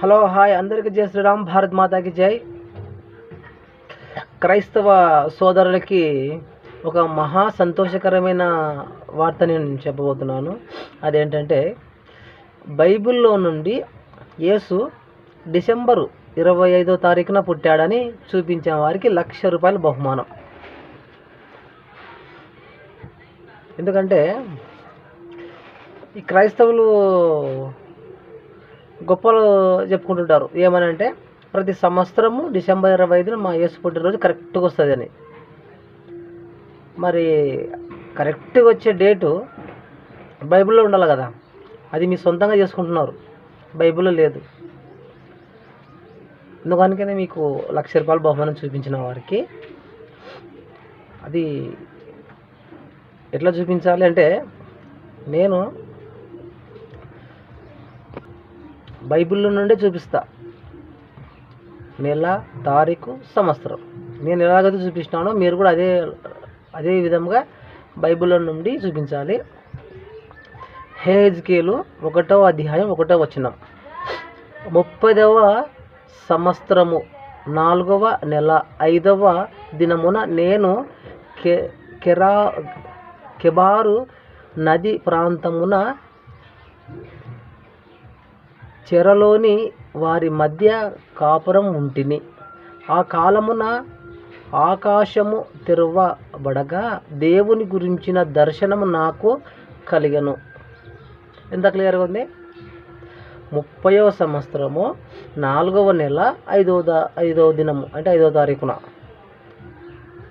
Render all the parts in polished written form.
Hello hi అందరికీ జై శ్రీరామ్, భారత్ మాతాకి జై. క్రైస్తవ సోదరులకి ఒక మహా సంతోషకరమైన వార్త నేను చెప్పబోతున్నాను. అదేంటంటే, బైబిల్లో నుండి యేసు డిసెంబరు 25వ తారీఖున పుట్టాడని చూపించిన వారికి ₹1,00,000 బహుమానం. ఎందుకంటే ఈ క్రైస్తవులు గొప్పలు చెప్పుకుంటుంటారు. ఏమని అంటే, ప్రతి సంవత్సరము డిసెంబర్ 25న మా యేసు పుట్టినరోజు కరెక్ట్గా వస్తుంది అని. మరి కరెక్ట్గా వచ్చే డేటు బైబిల్లో ఉండాలి కదా. అది మీ సొంతంగా చేసుకుంటున్నారు, బైబిల్లో లేదు. అందుకనికనే మీకు ₹1,00,000 బహుమానం చూపించిన వారికి అది ఎట్లా చూపించాలి అంటే, నేను బైబిల్లో నుండే చూపిస్తా. నెల, తారీఖు, సంవత్సరం నేను ఎలాగైతే చూపిస్తున్నానో మీరు కూడా అదే విధంగా బైబిల్లో నుండి చూపించాలి. హెజ్కేలు 1వ అధ్యాయం 1వ వచనం, 30వ సంవత్సరము 4వ నెల 5వ దినమున నేను కెబారు నది ప్రాంతమున చెరలోని వారి మధ్య కాపురం ఉంటిని. ఆ కాలమున ఆకాశము తెరవబడగా దేవుని గురించిన దర్శనము నాకు కలిగెను. ఎంత క్లియర్గా ఉంది. 30వ సంవత్సరము 4వ నెల 5వ దినము అంటే 5వ తారీఖున.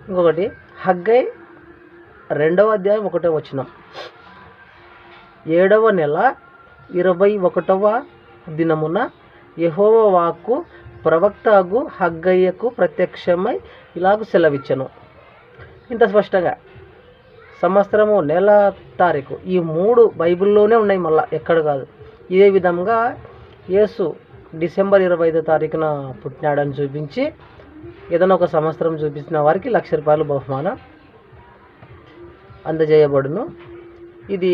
ఇంకొకటి హగ్గై 2వ అధ్యాయం 1వ వచనం, 7వ నెల 21వ దినమున యెహోవా వాక్కు ప్రవక్తగు హగ్గయ్యకు ప్రత్యక్షమై ఇలాగ సెలవిచ్చెను. ఇంత స్పష్టంగా సంవత్సరము, నెల, తారీఖు ఈ 3 బైబిల్లోనే ఉన్నాయి, మళ్ళీ ఎక్కడ కాదు. ఇదే విధంగా యేసు డిసెంబర్ 25వ తారీఖున పుట్టినాడని చూపించి ఏదైనా ఒక సంవత్సరం చూపించిన వారికి ₹1,00,000 బహుమానం అందజేయబడును. ఇది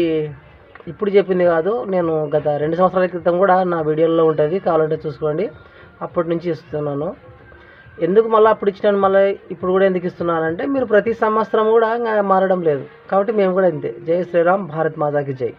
ఇప్పుడు చెప్పింది కాదు, నేను గత 2 సంవత్సరాల క్రితం కూడా నా వీడియోలో ఉంటుంది, కావాలంటే చూసుకోండి. అప్పటి నుంచి ఇస్తున్నాను. ఎందుకు మళ్ళీ అప్పుడు ఇచ్చినాను, మళ్ళీ ఇప్పుడు కూడా ఎందుకు ఇస్తున్నానంటే, మీరు ప్రతి సంవత్సరం కూడా మారడం లేదు కాబట్టి మేము కూడా అంతే. జై శ్రీరామ్, భారత్ మాతాకి జై.